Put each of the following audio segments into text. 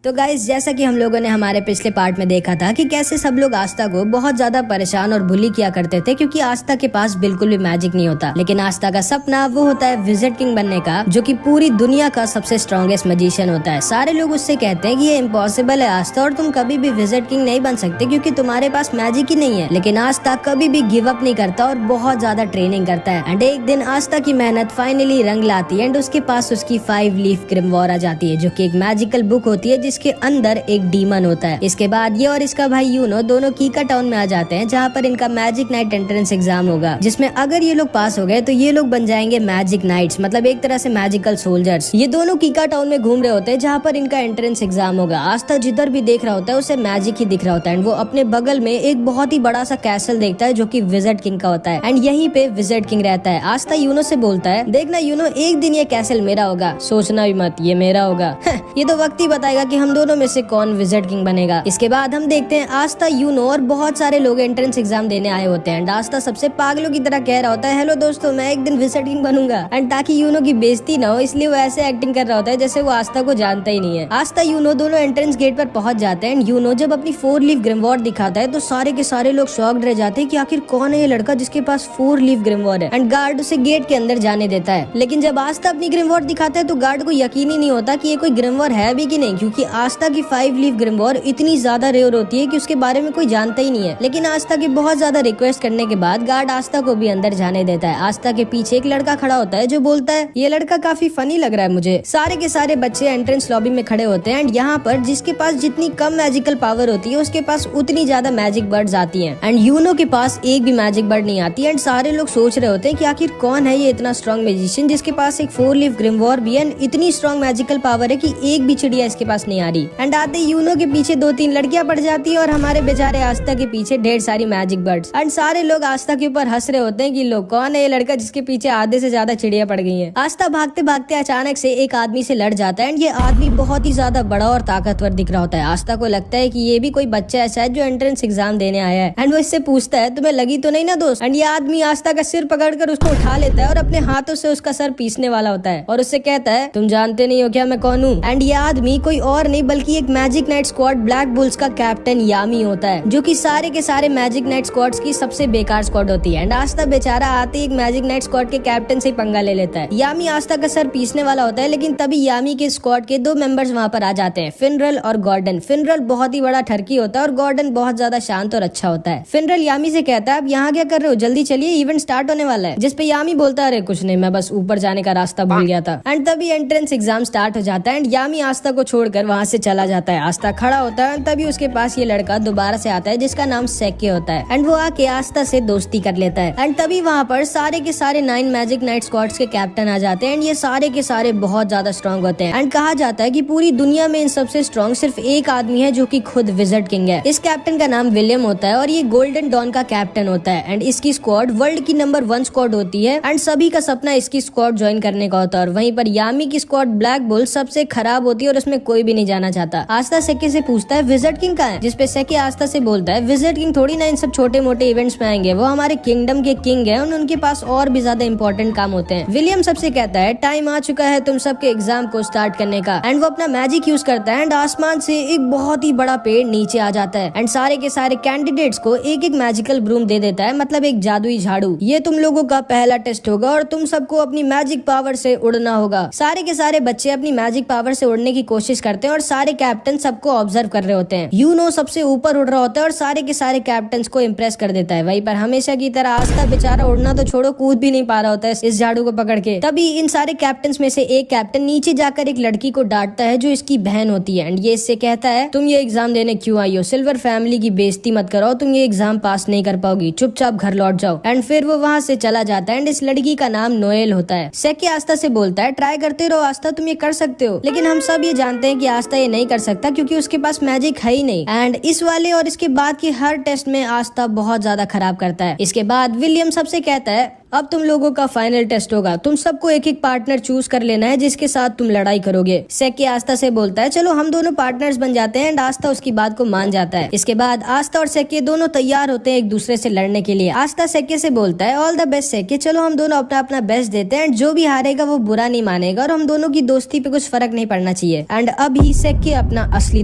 तो गाइस, जैसा कि हम लोगों ने हमारे पिछले पार्ट में देखा था कि कैसे सब लोग आस्था को बहुत ज्यादा परेशान और बुली किया करते थे क्योंकि आस्था के पास बिल्कुल भी मैजिक नहीं होता। लेकिन आस्था का सपना वो होता है विजिट किंग बनने का, जो कि पूरी दुनिया का सबसे स्ट्रॉन्गेस्ट मजिशियन होता है। सारे लोग उससे कहते हैं कि ये इम्पॉसिबल है आस्था, और तुम कभी भी विजिट किंग नहीं बन सकते क्योंकि तुम्हारे पास मैजिक ही नहीं है। लेकिन आस्था कभी भी गिव अप नहीं करता और बहुत ज्यादा ट्रेनिंग करता है। एंड एक दिन आस्था की मेहनत फाइनली रंग लाती है एंड उसके पास उसकी 5 लीफ ग्रिमवॉर आ जाती है, जो की एक मैजिकल बुक होती है जिसके अंदर एक डीमन होता है। इसके बाद ये और इसका भाई यूनो दोनों कीका टाउन में आ जाते हैं, जहाँ पर इनका मैजिक नाइट एंट्रेंस एग्जाम होगा, जिसमें अगर ये लोग पास हो गए तो ये लोग बन जाएंगे मैजिक नाइट्स, मतलब एक तरह से मैजिकल सोल्जर्स। ये दोनों कीका टाउन में घूम रहे होते हैं जहाँ पर इनका एंट्रेंस एग्जाम होगा। आस्था जिधर भी देख रहा होता है उसे मैजिक ही दिख रहा होता है एंड वो अपने बगल में एक बहुत ही बड़ा सा कैसल देखता है जो कि विजिट किंग का होता है एंड यहीं पे विजिट किंग रहता है। आस्था यूनो से बोलता है, देखना यूनो, एक दिन ये कैसल मेरा होगा, सोचना भी मत ये मेरा होगा। ये तो वक्त ही बताएगा कि हम दोनों में से कौन विजिट किंग बनेगा। इसके बाद हम देखते हैं आस्था, यूनो और बहुत सारे लोग एंट्रेंस एग्जाम देने आए होते हैं एंड आस्था सबसे पागलों की तरह कह रहा होता है, हेलो दोस्तों, मैं एक दिन विजिट किंग बनूंगा। एंड ताकि यूनो की बेइज्जती ना हो इसलिए वो ऐसे एक्टिंग कर रहा होता है जैसे वो आस्था को जानता ही नहीं है। आस्था यूनो दोनों एंट्रेंस गेट पर पहुंच जाते हैं एंड यूनो जब अपनी 4 लीफ ग्रिमवॉर दिखाता है तो सारे के सारे लोग शॉक्ड रह जाते हैं कि आखिर कौन है ये लड़का जिसके पास 4 लीफ ग्रिमवॉर है। एंड गार्ड उसे गेट के अंदर जाने देता है। लेकिन जब आस्था अपनी ग्रिमवॉर दिखाता है तो गार्ड को यकीन ही नहीं होता कि ये कोई ग्रिमवॉर है भी कि नहीं, क्योंकि आस्था की 5 लीफ ग्रिमवॉर इतनी ज्यादा रेयर होती है कि उसके बारे में कोई जानता ही नहीं है। लेकिन आस्था की बहुत ज्यादा रिक्वेस्ट करने के बाद गार्ड आस्था को भी अंदर जाने देता है। आस्था के पीछे एक लड़का खड़ा होता है जो बोलता है, ये लड़का काफी फनी लग रहा है मुझे। सारे के सारे बच्चे एंट्रेंस लॉबी में खड़े होते हैं एंड यहाँ पर जिसके पास जितनी कम मैजिकल पावर होती है उसके पास उतनी ज्यादा मैजिक बर्ड्स आती हैं एंड यूनो के पास एक भी मैजिक बर्ड नहीं आती। एंड सारे लोग सोच रहे होते हैं कि आखिर कौन है ये इतना स्ट्रॉन्ग मैजिशियन जिसके पास एक 4 लीफ ग्रिमवॉर भी है, इतनी स्ट्रॉन्ग मैजिकल पावर है कि एक भी चिड़िया इसके पास नहीं आ रही। एंड आते यूनो के पीछे 2-3 लड़कियां पड़ जाती है और हमारे बेचारे आस्था के पीछे ढेर सारी मैजिक बर्ड्स। एंड सारे लोग आस्था के ऊपर हंस रहे होते हैं कि लोग कौन है ये लड़का जिसके पीछे आधे से ज्यादा चिड़िया पड़ गई हैं। आस्था भागते भागते अचानक से एक आदमी से लड़ जाता है एंड ये आदमी बहुत ही ज्यादा बड़ा और ताकतवर दिख रहा होता है। आस्था को लगता है कि ये भी कोई बच्चा ऐसा है जो एंट्रेंस एग्जाम देने आया है एंड वो इससे पूछता है, तुम्हें लगी तो नहीं ना दोस्त। एंड ये आदमी आस्था का सिर पकड़कर उसको उठा लेता है और अपने हाथों से उसका सर पीसने वाला होता है और उससे कहता है, तुम जानते नहीं हो क्या मैं कौन हूँ। एंड ये आदमी कोई और नहीं बल्कि एक magic night squad black bulls का कैप्टन यामी होता है, जो कि सारे के सारे मैजिक नाइट स्क्वाड्स की सबसे बेकार स्क्वाड होती है। एंड आस्था बेचारा आते ही एक मैजिक नाइट स्क्वाड के कैप्टन से पंगा ले लेता है। यामी आस्था का सर पीसने वाला होता है, लेकिन तभी यामी के स्क्वाड के 2 मेंबर्स वहाँ पर आ जाते हैं, फिनरल और गॉर्डन। फिनरल बहुत ही बड़ा ठरकी होता है और गॉर्डन बहुत ज्यादा शांत और अच्छा होता है। फिनरल यामी से कहता है, अब यहाँ क्या कर रहे हो, जल्दी चलिए इवेंट स्टार्ट होने वाला है। जिसपे यामी बोलता है, अरे कुछ नहीं, मैं बस ऊपर जाने का रास्ता भूल गया था। एंड तभी एंट्रेंस एग्जाम स्टार्ट हो जाता है एंड यामी आस्था को छोड़कर वहाँ से चला जाता है। आस्था खड़ा होता है, तभी उसके पास ये लड़का दोबारा से आता है जिसका नाम सेके होता है एंड वो आके आस्था से दोस्ती कर लेता है। एंड तभी वहाँ पर सारे के सारे 9 मैजिक नाइट स्क्वाड्स के कैप्टन आ जाते हैं एंड ये सारे के सारे बहुत ज्यादा स्ट्रॉन्ग होते हैं। एंड कहा जाता है कि पूरी दुनिया में इन सबसे स्ट्रॉन्ग सिर्फ एक आदमी है जो कि खुद विजिट किंग है। इस कैप्टन का नाम विलियम होता है और ये गोल्डन डॉन का कैप्टन होता है एंड इसकी स्क्वाड वर्ल्ड की नंबर 1 स्क्वाड होती है एंड सभी का सपना इसकी स्क्वाड ज्वाइन करने का होता है। और वहीं पर यामी की स्क्वाड ब्लैक बुल सबसे खराब होती है और उसमें कोई भी नहीं जाना चाहता। आस्था सेके से पूछता है, विजिट किंग कहाँ है? जिसपे सेके आस्था से बोलता है, विजिट किंग थोड़ी ना इन सब छोटे मोटे इवेंट्स में आएंगे, वो हमारे किंगडम के किंग है और उनके पास और भी ज्यादा इंपॉर्टेंट काम होते हैं। विलियम सबसे कहता है, टाइम आ चुका है तुम सबके एग्जाम को स्टार्ट करने का। एंड वो अपना मैजिक यूज करता है एंड आसमान से एक बहुत ही बड़ा पेड़ नीचे आ जाता है एंड सारे के सारे कैंडिडेट्स को एक एक मैजिकल ब्रूम दे देता है, मतलब एक जादुई झाड़ू। ये तुम लोगों का पहला टेस्ट होगा और तुम सबको अपनी मैजिक पावर से उड़ना होगा। सारे के सारे बच्चे अपनी मैजिक पावर से उड़ने की कोशिश करते हैं और सारे कैप्टन सबको ऑब्जर्व कर रहे होते हैं। यूनो सबसे ऊपर उड़ रहा होता है और सारे के सारे कैप्टन्स को इम्प्रेस कर देता है। वहीं पर हमेशा की तरह आस्था बेचारा उड़ना तो छोड़ो, कूद भी नहीं पा रहा होता है इस झाड़ू को पकड़ के। तभी इन सारे कैप्टन्स में से एक कैप्टन नीचे जाकर एक लड़की को डांटता है जो इसकी बहन होती है एंड ये इससे कहता है, तुम ये एग्जाम देने क्यों आई हो? सिल्वर फैमिली की बेइज्जती मत कराओ, तुम ये एग्जाम पास नहीं कर पाओगी, चुपचाप घर लौट जाओ। एंड फिर वो वहाँ से चला जाता है एंड इस लड़की का नाम नोएल होता है। सेके आस्था से बोलता है, ट्राई करते रहो आस्था, तुम ये कर सकते हो। लेकिन हम सब ये जानते हैं कि आस्था ये नहीं कर सकता क्योंकि उसके पास मैजिक है ही नहीं। एंड इस वाले और इसके बाद की हर टेस्ट में आस्था बहुत ज्यादा खराब करता है। इसके बाद विलियम सबसे कहता है, अब तुम लोगों का फाइनल टेस्ट होगा। तुम सबको एक एक पार्टनर चूज कर लेना है जिसके साथ तुम लड़ाई करोगे। सेक्के आस्था से बोलता है चलो हम दोनों पार्टनर्स बन जाते हैं एंड आस्था उसकी बात को मान जाता है। इसके बाद आस्था और सेक्के दोनों तैयार होते हैं एक दूसरे से लड़ने के लिए। आस्था सेक्के से बोलता है ऑल द बेस्ट सेक्के, चलो हम दोनों अपना अपना बेस्ट देते हैं एंड जो भी हारेगा वो बुरा नहीं मानेगा और हम दोनों की दोस्ती पे कुछ फर्क नहीं पड़ना चाहिए। एंड अभी सेक्के अपना असली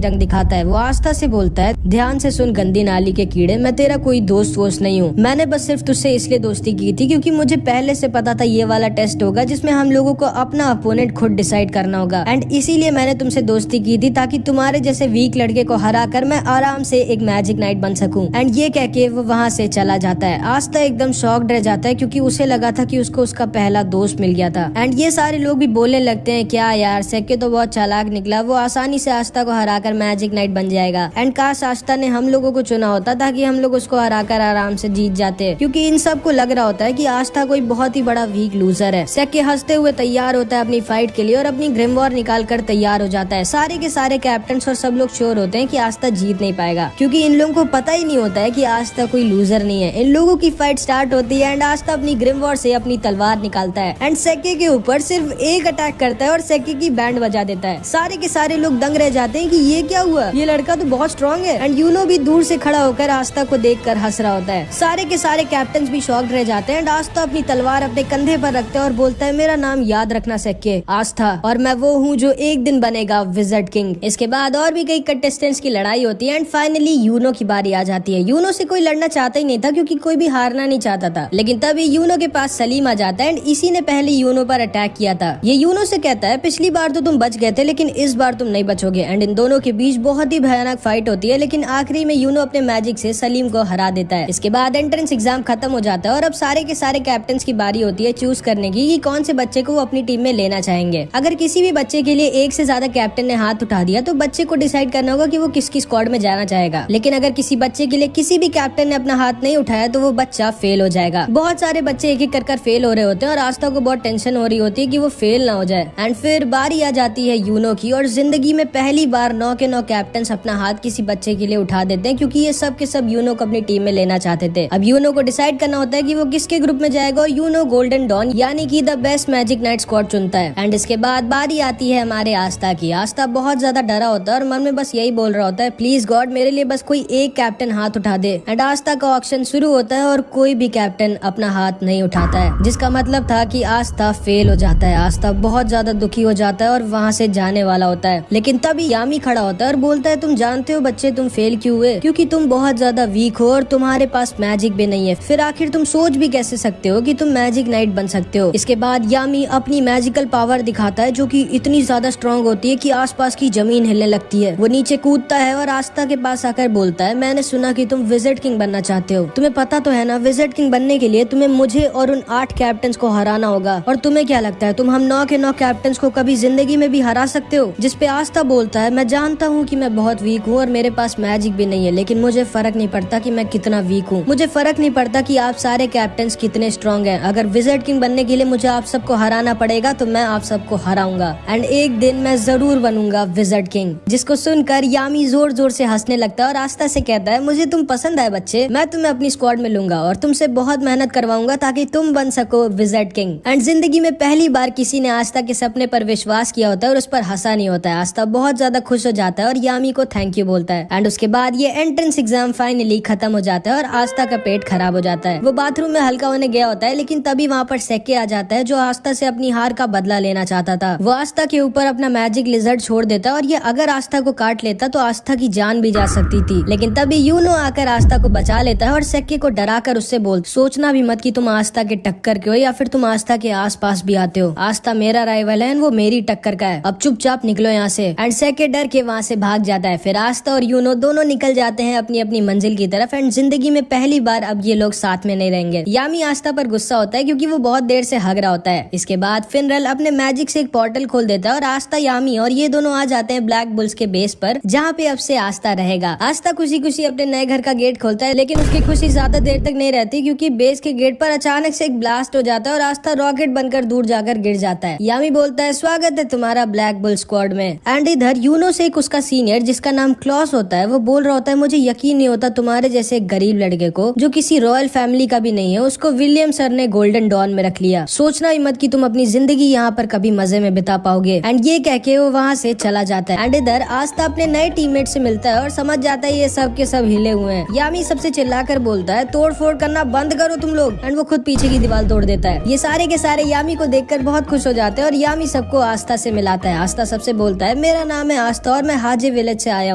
रंग दिखाता है। वो आस्था से बोलता है ध्यान से सुन गंदी नाली के कीड़े, मैं तेरा कोई दोस्त वोस्त नहीं हूँ। मैंने बस सिर्फ तुझसे इसलिए दोस्ती की थी क्योंकि मुझे पहले से पता था ये वाला टेस्ट होगा जिसमें हम लोगों को अपना अपोनेंट खुद डिसाइड करना होगा एंड इसीलिए मैंने तुमसे दोस्ती की थी ताकि तुम्हारे जैसे वीक लड़के को हरा कर मैं आराम से एक मैजिक नाइट बन सकूं। एंड ये कह के वो वहाँ से चला जाता है। आस्था एकदम शॉक्ड रह जाता है क्योंकि उसे लगा था कि उसको उसका पहला दोस्त मिल गया था। एंड ये सारे लोग भी बोलने लगते हैं क्या यार सेक्के तो बहुत चालाक निकला, वो आसानी से आस्था को हराकर मैजिक नाइट बन जाएगा एंड काश आस्था ने हम लोगों को चुना होता ताकि हम लोग उसको हराकर आराम से जीत जाते, क्योंकि इन सबको लग रहा होता है कि आस्था कोई बहुत ही बड़ा वीक लूजर है। सेक्के हंसते हुए तैयार होता है अपनी फाइट के लिए और अपनी ग्रिमवॉर निकाल कर तैयार हो जाता है। सारे के सारे कैप्टन्स और सब लोग श्योर होते हैं कि आस्था जीत नहीं पाएगा क्योंकि इन लोगों को पता ही नहीं होता है कि आस्था कोई लूजर नहीं है। इन लोगों की फाइट स्टार्ट होती है एंड आस्था अपनी ग्रिमवॉर से अपनी तलवार निकालता है एंड सेक्के के ऊपर सिर्फ एक अटैक करता है और सेक्के की बैंड बजा देता है। सारे के सारे लोग दंग रह जाते हैं कि ये क्या हुआ, ये लड़का तो बहुत स्ट्रॉन्ग है। एंड यूनो भी दूर से खड़ा होकर आस्था को देखकर हंस रहा होता है। सारे के सारे कैप्टन भी शॉक्ड रह जाते हैं एंड आस्था अपनी तलवार अपने कंधे पर रखता है और बोलता है मेरा नाम याद रखना सेक्के, आस्था, और मैं वो हूँ जो एक दिन बनेगा विज़र्ड किंग। इसके बाद और भी कई कंटेस्टेंट्स की लड़ाई होती है एंड फाइनली यूनो की बारी आ जाती है। यूनो से कोई लड़ना चाहता ही नहीं था क्योंकि कोई भी हारना नहीं चाहता था, लेकिन तभी यूनो के पास सलीम आ जाता है एंड इसी ने पहले यूनो पर अटैक किया था। ये यूनो से कहता है पिछली बार तो तुम बच गए थे लेकिन इस बार तुम नहीं बचोगे। एंड इन दोनों के बीच बहुत ही भयानक फाइट होती है लेकिन आखिरी में यूनो अपने मैजिक से सलीम को हरा देता है। इसके बाद एंट्रेंस एग्जाम खत्म हो जाता है और अब सारे के सारे कैप्टन की बारी होती है चूज करने की कि कौन से बच्चे को वो अपनी टीम में लेना चाहेंगे। अगर किसी भी बच्चे के लिए एक से ज्यादा कैप्टन ने हाथ उठा दिया तो बच्चे को डिसाइड करना होगा कि वो किसकी स्क्वाड में जाना चाहेगा। लेकिन अगर किसी बच्चे के लिए किसी भी कैप्टन ने अपना हाथ नहीं उठाया तो वो बच्चा फेल हो जाएगा। बहुत सारे बच्चे एक एक कर फेल हो रहे होते हैं और आस्था को बहुत टेंशन हो रही होती है कि वो फेल ना हो जाए। एंड फिर बारी आ जाती है यूनो की और जिंदगी में पहली बार 9 के 9 कैप्टन अपना हाथ किसी बच्चे के लिए उठा देते हैं क्योंकि ये सब के सब यूनो को अपनी टीम में लेना चाहते थे। अब यूनो को डिसाइड करना होता है कि वो किसके ग्रुप में जाएगा और यूनो गोल्डन डॉन यानी कि the best magic night squad चुनता है। एंड इसके बाद बारी आती है हमारे आस्था की। आस्था बहुत ज्यादा डरा होता है और मन में बस यही बोल रहा होता है प्लीज गॉड मेरे लिए बस कोई एक कैप्टन हाथ उठा दे। एंड आस्था का ऑक्शन शुरू होता है और कोई भी कैप्टन अपना हाथ नहीं उठाता है, जिसका मतलब था कि आस्था फेल हो जाता है। आस्था बहुत ज्यादा दुखी हो जाता है और वहाँ से जाने वाला होता है। लेकिन तभी यामी खड़ा होता है और बोलता है तुम जानते हो बच्चे तुम फेल क्यों हुए, क्योंकि तुम बहुत ज्यादा वीक हो और तुम्हारे पास मैजिक भी नहीं है। फिर आखिर तुम सोच भी कैसे सकते हो कि तुम मैजिक नाइट बन सकते हो। इसके बाद यामी अपनी मैजिकल पावर दिखाता है जो कि इतनी ज्यादा स्ट्रॉन्ग होती है कि आसपास की जमीन हिलने लगती है। वो नीचे कूदता है और आस्था के पास आकर बोलता है मैंने सुना कि तुम विज़र्ड किंग बनना चाहते हो, तुम्हें पता तो है ना विज़र्ड किंग बनने के लिए तुम्हें मुझे और उन 8 कैप्टन को हराना होगा। और तुम्हें क्या लगता है तुम हम 9 के 9 कैप्टन को कभी जिंदगी में भी हरा सकते हो? जिसपे आस्था बोलता है मैं जानता हूँ कि मैं बहुत वीक हूँ और मेरे पास मैजिक भी नहीं है, लेकिन मुझे फर्क नहीं पड़ता कि मैं कितना वीक हूँ। मुझे फर्क नहीं पड़ता कि आप सारे कैप्टन कितने स्ट्रॉन्ग हैं। अगर विज़र्ड किंग बनने के लिए मुझे आप सबको हराना पड़ेगा तो मैं आप सबको हराऊंगा एंड एक दिन मैं जरूर बनूंगा विज़र्ड किंग। जिसको सुनकर यामी जोर जोर से हंसने लगता है और आस्था से कहता है मुझे तुम पसंद आए बच्चे, मैं तुम्हें अपनी स्क्वाड में लूंगा और तुमसे बहुत मेहनत करवाऊंगा ताकि तुम बन सको विज़र्ड किंग। एंड जिंदगी में पहली बार किसी ने आस्था के सपने पर विश्वास किया होता है और उस पर हंसा नहीं होता है। आस्था बहुत ज्यादा खुश हो जाता है और यामी को थैंक यू बोलता है। एंड उसके बाद ये एंट्रेंस एग्जाम फाइनली खत्म हो जाता है और आस्था का पेट खराब हो जाता है। वो बाथरूम में हल्का होने गया होता है लेकिन तभी वहाँ पर सेक्के आ जाता है जो आस्था से अपनी हार का बदला लेना चाहता था। वो आस्था के ऊपर अपना मैजिक लिजर्ड छोड़ देता है और ये अगर आस्था को काट लेता तो आस्था की जान भी जा सकती थी। लेकिन तभी यूनो आकर आस्था को बचा लेता है और सेक्के को डरा कर उससे बोल सोचना भी मत कि तुम आस्था के टक्कर के हो या फिर तुम आस्था के आसपास भी आते हो। आस्था मेरा राइवल है, वो मेरी टक्कर का है, अब चुपचाप निकलो यहाँ से। एंड सेक्के डर के वहाँ से भाग जाता है। फिर आस्था और यूनो दोनों निकल जाते हैं अपनी अपनी मंजिल की तरफ। एंड जिंदगी में पहली बार अब ये लोग साथ में नहीं रहेंगे। यामी आस्था पर गुस्सा होता है क्योंकि वो बहुत देर से हग रहा होता है। इसके बाद फिनरल अपने मैजिक से एक पोर्टल खोल देता है और आस्था, यामी और ये दोनों आ जाते हैं ब्लैक बुल्स के बेस पर, जहाँ पे अब से आस्था रहेगा। आस्था खुशी खुशी अपने नए घर का गेट खोलता है लेकिन उसकी खुशी ज्यादा देर तक नहीं रहती क्योंकि बेस के गेट पर अचानक से एक ब्लास्ट हो जाता है और आस्था रॉकेट बनकर दूर जाकर गिर जाता है। यामी बोलता है स्वागत है तुम्हारा ब्लैक बुल स्क्वाड में। एंड इधर यूनो से एक उसका सीनियर जिसका नाम क्लॉस होता है वो बोल रहा होता है मुझे यकीन नहीं होता तुम्हारे जैसे गरीब लड़के को जो किसी रॉयल फैमिली का भी नहीं है उसको विल्ली विलियम सर ने गोल्डन डॉन में रख लिया। सोचना ही मत कि तुम अपनी जिंदगी यहाँ पर कभी मजे में बिता पाओगे। एंड ये कह के वो वहाँ से चला जाता है। एंड इधर आस्था अपने नए टीममेट से मिलता है और समझ जाता है ये सब के सब हिले हुए हैं। यामी सबसे चिल्लाकर बोलता है तोड़ फोड़ करना बंद करो तुम लोग। एंड वो खुद पीछे की दीवार तोड़ देता है। ये सारे के सारे यामी को देखकर बहुत खुश हो जाते हैं और यामी सबको आस्था से मिलाता है। आस्था सबसे बोलता है मेरा नाम है आस्था और मैं हाजे विलेज से आया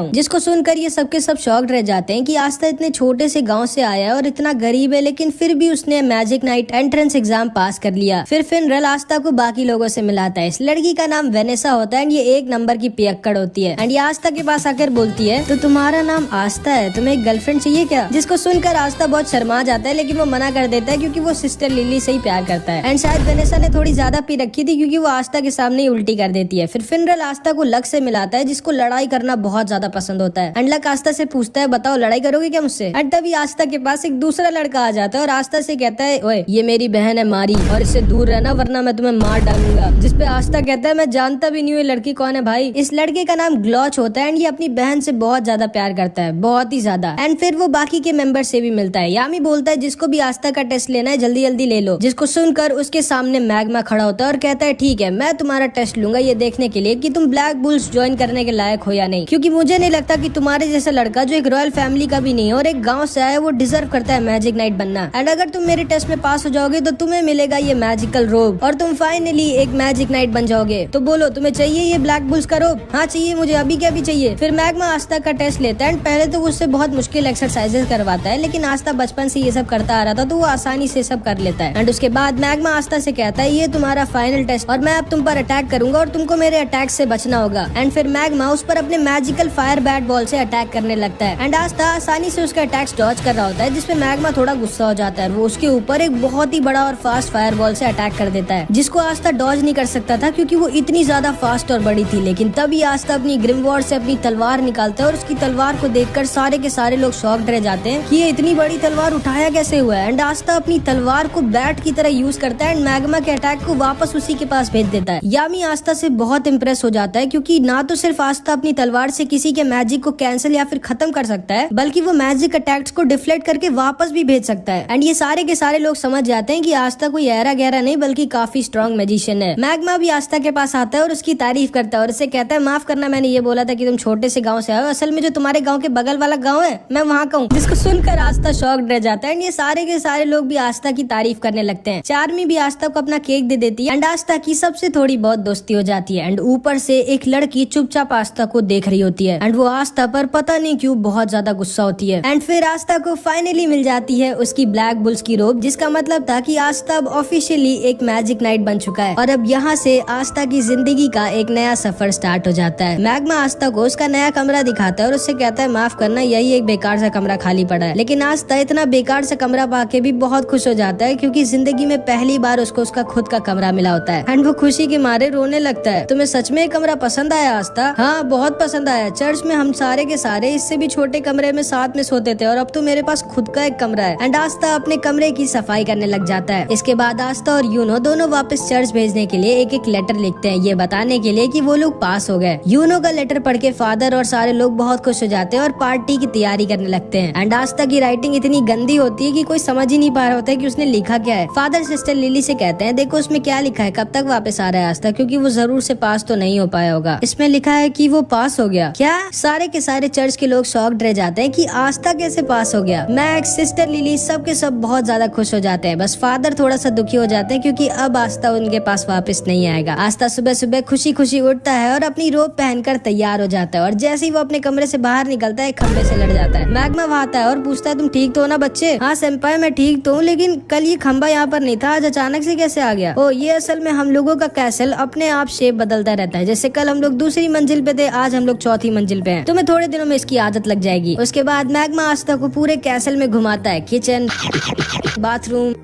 हूँ। जिसको सुनकर ये सबके सब शॉक्ड रह जाते हैं कि आस्था इतने छोटे से गाँव से आया है और इतना गरीब है, लेकिन फिर भी उसने मैजिक नाइट एंट्रेंस एग्जाम पास कर लिया। फिर फिनरल आस्था को बाकी लोगों से मिलाता है। इस लड़की का नाम वेनेसा होता है एंड ये 1 नंबर की पियक्कड़ होती है। एंड ये आस्था के पास आकर बोलती है तो तुम्हारा नाम आस्था है, तुम्हें एक गर्लफ्रेंड चाहिए क्या? जिसको सुनकर आस्था बहुत शर्मा जाता है, लेकिन वो मना कर देता है क्योंकि वो सिस्टर लिली से ही प्यार करता है। एंड शायद वेनेसा ने थोड़ी ज्यादा पी रखी थी क्योंकि वो आस्था के सामने ही उल्टी कर देती है। फिर फिनरल आस्था को लक से मिलाता है जिसको लड़ाई करना बहुत ज्यादा पसंद होता है। एंड लक आस्था से पूछता है बताओ लड़ाई करोगे क्या मुझसे? एंड तभी आस्था के पास एक दूसरा लड़का आ जाता है और आस्था से कहता है ओए ये मेरी बहन है मारी और इससे दूर रहना वरना मैं तुम्हें मार डालूंगा। जिसपे आस्था कहता है मैं जानता भी नहीं हूँ ये लड़की कौन है भाई। इस लड़के का नाम ग्लॉच होता है एंड ये अपनी बहन से बहुत ज्यादा प्यार करता है, बहुत ही ज्यादा। एंड फिर वो बाकी के मेंबर से भी मिलता है। यामी बोलता है जिसको भी आस्था का टेस्ट लेना है जल्दी जल्दी ले लो। जिसको सुनकर उसके सामने मैग्मा खड़ा होता है और कहता है ठीक है मैं तुम्हारा टेस्ट लूंगा ये देखने के लिए कि तुम ब्लैक बुल्स ज्वाइन करने के लायक हो या नहीं, क्योंकि मुझे नहीं लगता कि तुम्हारे जैसा लड़का जो एक रॉयल फैमिली का भी नहीं है और एक गाँव से आया वो डिजर्व करता है मैजिक नाइट बनना। एंड अगर तुम मेरे टेस्ट में पास हो जाओगे तो तुम्हें मिलेगा ये मैजिकल रोब और तुम फाइनली एक मैजिक नाइट बन जाओगे। तो बोलो तुम्हें चाहिए ये ब्लैक बुल्स का रोब? हाँ चाहिए मुझे, अभी क्या भी चाहिए। फिर मैग्मा आस्था का टेस्ट लेता है एंड पहले तो उससे बहुत मुश्किल एक्सरसाइजेस करवाता है, लेकिन आस्था बचपन से ये सब करता आ रहा था तो वो आसानी से सब कर लेता है। एंड उसके बाद मैग्मा आस्था से कहता है ये तुम्हारा फाइनल टेस्ट और मैं अब तुम पर अटैक करूंगा और तुमको मेरे अटैक से बचना होगा। एंड फिर मैग्मा उस पर अपने मैजिकल फायर बैट बॉल से अटैक करने लगता है एंड आस्था आसानी से उसका अटैक्स डॉज कर रहा होता है, जिसपे मैग्मा थोड़ा गुस्सा हो जाता है। वो उसके ऊपर एक बहुत ही बड़ा और फास्ट फायर बॉल से अटैक कर देता है जिसको आस्था डॉज नहीं कर सकता था क्योंकि वो इतनी ज्यादा फास्ट और बड़ी थी। लेकिन तभी आस्था अपनी ग्रिमवॉर्ड से अपनी तलवार निकालता है और उसकी तलवार को देखकर सारे के सारे लोग शॉक्ड रह जाते हैं कि ये इतनी बड़ी तलवार उठाया कैसे हुआ है। एंड आस्था अपनी तलवार को बैट की तरह यूज करता है एंड मैग्मा के अटैक को वापस उसी के पास भेज देता है। यामी आस्था से बहुत इम्प्रेस हो जाता है क्योंकि ना तो सिर्फ आस्था अपनी तलवार से किसी के मैजिक को कैंसिल या फिर खत्म कर सकता है, बल्कि वो मैजिक अटैक्स को डिफ्लेक्ट करके वापस भी भेज सकता है। एंड ये सारे के सारे लोग समझ जाते हैं कि आस्था कोई ऐरा गहरा नहीं बल्कि काफी स्ट्रॉन्ग मैजिशियन है। मैग्मा भी आस्था के पास आता है और उसकी तारीफ करता है और उससे कहता है माफ करना मैंने ये बोला था कि तुम छोटे से गांव से आए हो, असल में जो तुम्हारे गांव के बगल वाला गांव है मैं वहाँ का हूँ। जिसको सुनकर आस्था शॉक्ड रह जाता है एंड ये सारे के सारे लोग भी आस्था की तारीफ करने लगते हैं। चार्मी भी आस्था को अपना केक दे देती है एंड आस्था की सबसे थोड़ी बहुत दोस्ती हो जाती है। एंड ऊपर से एक लड़की चुपचाप आस्था को देख रही होती है एंड वो आस्था पर पता नहीं क्यों बहुत ज्यादा गुस्सा होती है। एंड फिर आस्था को फाइनली मिल जाती है उसकी ब्लैक बुल्स की रोब, जिसका मतलब था कि आस्था अब ऑफिशियली एक मैजिक नाइट बन चुका है और अब यहाँ से आस्था की जिंदगी का एक नया सफर स्टार्ट हो जाता है। मैग्मा आस्था को उसका नया कमरा दिखाता है और उससे कहता है माफ करना यही एक बेकार सा कमरा खाली पड़ा है। लेकिन आस्था इतना बेकार सा कमरा पाके भी बहुत खुश हो जाता है क्योंकि जिंदगी में पहली बार उसको उसका खुद का कमरा मिला होता है एंड वो खुशी के मारे रोने लगता है। तुम्हें सच में कमरा पसंद आया आस्था? हाँ बहुत पसंद आया। चर्च में हम सारे के सारे इससे भी छोटे कमरे में साथ में सोते थे और अब तो मेरे पास खुद का एक कमरा है। एंड आस्था अपने कमरे की सफाई करने लग जाता है। इसके बाद आस्था और यूनो दोनों वापस चर्च भेजने के लिए एक एक लेटर लिखते हैं ये बताने के लिए कि वो लोग पास हो गए। यूनो का लेटर पढ़ के फादर और सारे लोग बहुत खुश हो जाते हैं और पार्टी की तैयारी करने लगते हैं। एंड आस्था की राइटिंग इतनी गंदी होती है कि कोई समझ ही नहीं पा रहा होता है कि उसने लिखा क्या है। फादर सिस्टर लिली से कहते हैं देखो उसमें क्या लिखा है, कब तक वापस आ रहा है आस्था, क्योंकि वो जरूर से पास तो नहीं हो पाया होगा। इसमें लिखा है कि वो पास हो गया। क्या? सारे के सारे चर्च के लोग शॉक्ड रह जाते हैं कि आस्था कैसे पास हो गया। मैक्स, सिस्टर लिली सब के सब बहुत ज्यादा खुश हो जाते हैं। बस फादर थोड़ा सा दुखी हो जाते हैं क्योंकि अब आस्था उनके पास वापस नहीं आएगा। आस्था सुबह सुबह खुशी खुशी उठता है और अपनी रोब पहनकर तैयार हो जाता है और जैसे ही वो अपने कमरे से बाहर निकलता है खंबे से लड़ जाता है। मैग्मा वहाँ आता है और पूछता है तुम ठीक तो हो ना बच्चे? हाँ सेंपाई मैं ठीक तो हूँ, लेकिन कल ये खंबा यहाँ पर नहीं था, आज अचानक से कैसे आ गया? ओ ये असल में हम लोगों का कैसल अपने आप शेप बदलता रहता है। जैसे कल हम लोग दूसरी मंजिल पे थे, आज हम लोग चौथी मंजिल पे हैं। तुम्हें थोड़े दिनों में इसकी आदत लग जाएगी। उसके बाद मैग्मा आस्था को पूरे कैसल में घुमाता है, किचन, बाथरूम,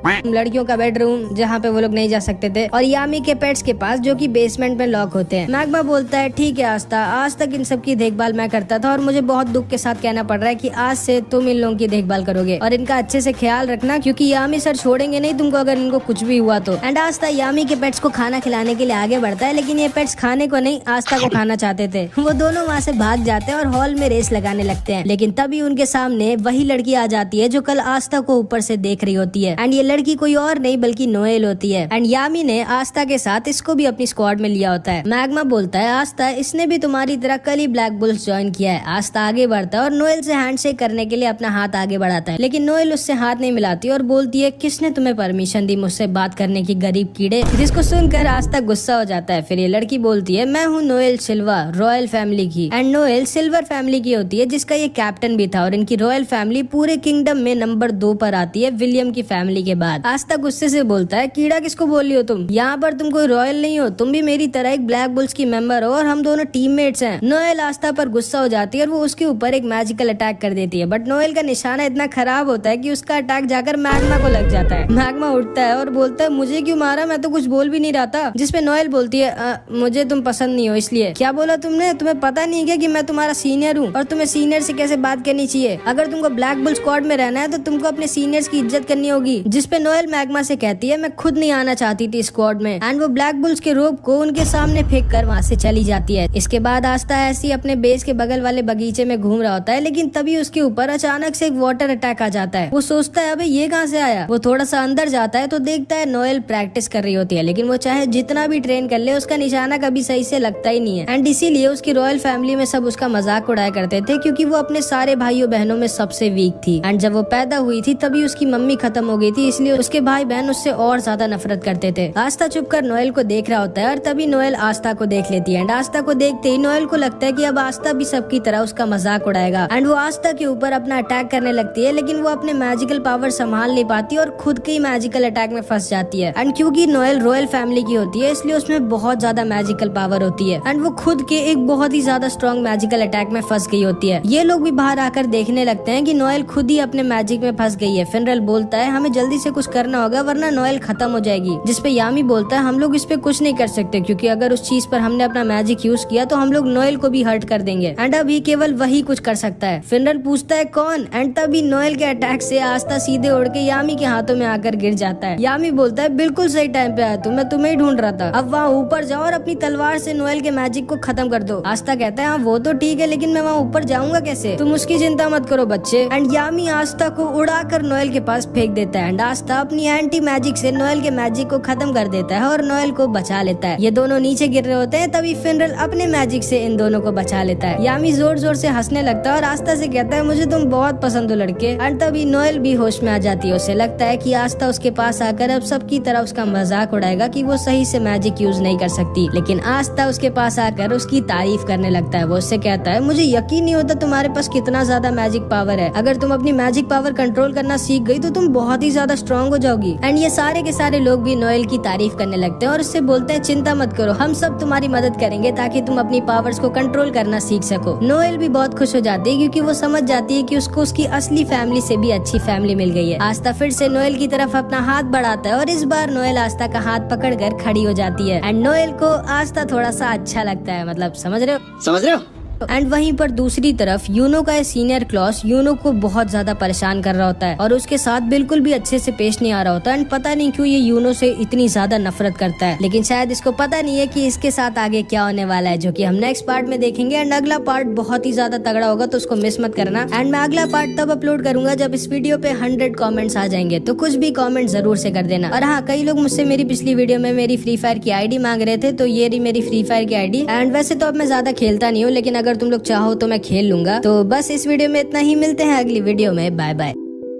लड़कियों का बेडरूम जहाँ पे वो लोग नहीं जा सकते थे, और यामी के पेट्स के पास जो कि बेसमेंट में लॉक होते हैं। मैग्मा बोलता है ठीक है आस्था, आज तक इन सब की देखभाल मैं करता था और मुझे बहुत दुख के साथ कहना पड़ रहा है कि आज से तुम इन लोगों की देखभाल करोगे और इनका अच्छे से ख्याल रखना, क्योंकि यामी सर छोड़ेंगे नहीं तुमको अगर इनको कुछ भी हुआ तो। एंड आस्था यामी के पेट्स को खाना खिलाने के लिए आगे बढ़ता है, लेकिन ये पेट्स खाने को नहीं आस्था को खाना चाहते थे। वो दोनों वहाँ से भाग जाते हैं और हॉल में रेस लगाने लगते हैं, लेकिन तभी उनके सामने वही लड़की आ जाती है जो कल आस्था को ऊपर से देख रही होती है। एंड ये लड़की कोई और नहीं बल्कि नोएल होती है। एंड यामी ने आस्था के साथ इसको भी अपनी स्क्वाड में लिया होता है। मैग्मा बोलता है आस्था, इसने भी तुम्हारी तरह कल ही ब्लैक बुल्स ज्वाइन किया है। आस्था आगे बढ़ता है और नोएल से हैंडशेक करने के लिए अपना हाथ आगे बढ़ाता है, लेकिन नोएल उससे हाथ नहीं मिलाती और बोलती है किसने तुम्हें परमिशन दी मुझसे बात करने की गरीब कीड़े, जिसको सुनकर आस्था गुस्सा हो जाता है। फिर ये लड़की बोलती है मैं हूँ नोएल सिल्वा, रॉयल फैमिली की। एंड नोएल सिल्वर फैमिली की होती है जिसका ये कैप्टन भी था, और इनकी रॉयल फैमिली पूरे किंगडम में नंबर 2 पर आती है विलियम की फैमिली के बाद। आस्था गुस्से से बोलता है कीड़ा किसको बोली हो तुम, यहाँ पर तुम कोई रॉयल नहीं हो, तुम भी मेरी तरह एक ब्लैक बुल्स की मेंबर हो और हम दोनों टीममेट्स हैं। नोएल आस्था पर गुस्सा हो जाती है और वो उसके ऊपर एक मैजिकल अटैक कर देती है, बट नोएल का निशाना इतना खराब होता है कि उसका अटैक जाकर मैग्मा को लग जाता है। मैग्मा उठता है और बोलता है मुझे क्यों मारा, मैं तो कुछ बोल भी नहीं रहा था। जिसपे नोएल बोलती है मुझे तुम पसंद नहीं हो इसलिए। क्या बोला तुमने, तुम्हें पता नहीं है कि मैं तुम्हारा सीनियर हूँ और तुम्हें सीनियर से कैसे बात करनी चाहिए। अगर तुमको ब्लैक बुल स्क्वाड में रहना है तो तुमको अपने सीनियर्स की इज्जत करनी होगी। जिसपे नोएल मैग्मा से कहती है मैं खुद नहीं आना चाहती थी स्क्वाड में। एंड वो ब्लैक बुल्स के रोप को उनके सामने फेंक कर वहाँ से चली जाती है। इसके बाद आस्था ऐसी अपने बेस के बगल वाले बगीचे में घूम रहा होता है, लेकिन तभी उसके ऊपर अचानक से एक वाटर अटैक आ जाता है। वो सोचता है अबे ये कहाँ से आया। वो थोड़ा सा अंदर जाता है तो देखता है नोएल प्रैक्टिस कर रही होती है, लेकिन वो चाहे जितना भी ट्रेन कर ले उसका निशाना कभी सही से लगता ही नहीं है। एंड इसीलिए उसकी रॉयल फैमिली में सब उसका मजाक उड़ाया करते थे, क्योंकि वो अपने सारे भाइयों बहनों में सबसे वीक थी। एंड जब वो पैदा हुई थी तभी उसकी मम्मी खत्म हो गई थी, इसलिए उसके भाई बहन उससे और ज्यादा नफरत करते थे। आस्था चुपकर नोएल को देख रहा होता है और तभी नोएल आस्था को देख लेती है। एंड आस्था को देखते ही नोएल को लगता है कि अब आस्था भी सबकी तरह उसका मजाक उड़ाएगा। एंड वो आस्था के ऊपर अपना अटैक करने लगती है, लेकिन वो अपने मैजिकल पावर संभाल नहीं पाती और खुद के ही मैजिकल अटैक में फंस जाती है। एंड क्योंकि नोएल रॉयल फैमिली की होती है इसलिए उसमें बहुत ज्यादा मैजिकल पावर होती है। एंड वो खुद के एक बहुत ही ज्यादा स्ट्रॉन्ग मैजिकल अटैक में फंस गई होती है। ये लोग भी बाहर आकर देखने लगते हैं कि नोएल खुद ही अपने मैजिक में फंस गई है। फिनरल बोलता है हमें जल्दी से कुछ करना होगा वरना नोएल खत्म हो जाएगी। जिसपे यामी बोलता है हम लोग इस पे कुछ नहीं कर सकते, क्योंकि अगर उस चीज पर हमने अपना मैजिक यूज किया तो हम लोग नोएल को भी हर्ट कर देंगे। एंड अभी केवल वही कुछ कर सकता है। फिनरल पूछता है कौन। एंड तभी नोएल के अटैक से आस्था सीधे उड़ के यामी के हाथों में आकर गिर जाता है। यामी बोलता है बिल्कुल सही टाइम पे आया तुम, मैं तुम्हें ही ढूंढ रहा था। अब वहाँ ऊपर जाओ और अपनी तलवार से नोएल के मैजिक को खत्म कर दो। आस्था कहता है हाँ वो तो ठीक है, लेकिन मैं वहाँ ऊपर जाऊंगा कैसे, तुम उसकी चिंता मत करो बच्चे। एंड यामी आस्था को उड़ाकर नोएल के पास फेंक देता है। एंड आस्था अपनी एंटी मैजिक से नोएल के मैजिक को खत्म कर देता है और नोएल को बचा लेता है। ये दोनों नीचे गिर रहे होते हैं, तभी फिनरल अपने मैजिक से इन दोनों को बचा लेता है। यामी जोर जोर से हंसने लगता है और आस्था से कहता है मुझे तुम बहुत पसंद हो लड़के। एंड तभी नोएल भी होश में आ जाती है। उसे लगता है कि आस्था उसके पास आकर अब सबकी तरह उसका मजाक उड़ाएगा कि वो सही से मैजिक यूज नहीं कर सकती, लेकिन आस्था उसके पास आकर उसकी तारीफ करने लगता है। वो उससे कहता है मुझे यकीन नहीं होता तुम्हारे पास कितना ज्यादा मैजिक पावर है। अगर तुम अपनी मैजिक पावर कंट्रोल करना सीख गई तो तुम बहुत ही ज्यादा स्ट्रॉन्ग हो जाओगी। एंड ये सारे के सारे लोग भी नोएल की तारीफ करने लगते हैं और उससे बोलते हैं चिंता मत करो, हम सब तुम्हारी मदद करेंगे ताकि तुम अपनी पावर्स को कंट्रोल करना सीख सको। नोएल भी बहुत खुश हो जाती है क्योंकि वो समझ जाती है कि उसको उसकी असली फैमिली से भी अच्छी फैमिली मिल गई है। आस्था फिर से नोएल की तरफ अपना हाथ बढ़ाता है और इस बार नोएल आस्था का हाथ पकड़कर खड़ी हो जाती है। एंड नोएल को आस्था थोड़ा सा अच्छा लगता है, मतलब समझ रहे हो। एंड वहीं पर दूसरी तरफ यूनो का सीनियर क्लॉस यूनो को बहुत ज्यादा परेशान कर रहा होता है और उसके साथ बिल्कुल भी अच्छे से पेश नहीं आ रहा होता। एंड पता नहीं क्यों ये यूनो से इतनी ज्यादा नफरत करता है, लेकिन शायद इसको पता नहीं है कि इसके साथ आगे क्या होने वाला है, जो कि हम नेक्स्ट पार्ट में देखेंगे। एंड अगला पार्ट बहुत ही ज्यादा तगड़ा होगा तो उसको मिस मत करना। एंड मैं अगला पार्ट तब अपलोड करूंगा जब इस वीडियो पे 100 कमेंट्स आ जाएंगे, तो कुछ भी कमेंट जरूर से कर देना। और हाँ, कई लोग मुझसे मेरी पिछली वीडियो में मेरी फ्री फायर की आईडी मांग रहे थे, तो ये रही मेरी फ्री फायर की आईडी। एंड वैसे तो अब मैं ज्यादा खेलता नहीं हूँ, लेकिन अगर तुम लोग चाहो तो मैं खेल लूंगा। तो बस इस वीडियो में इतना ही, मिलते हैं अगली वीडियो में, बाय बाय।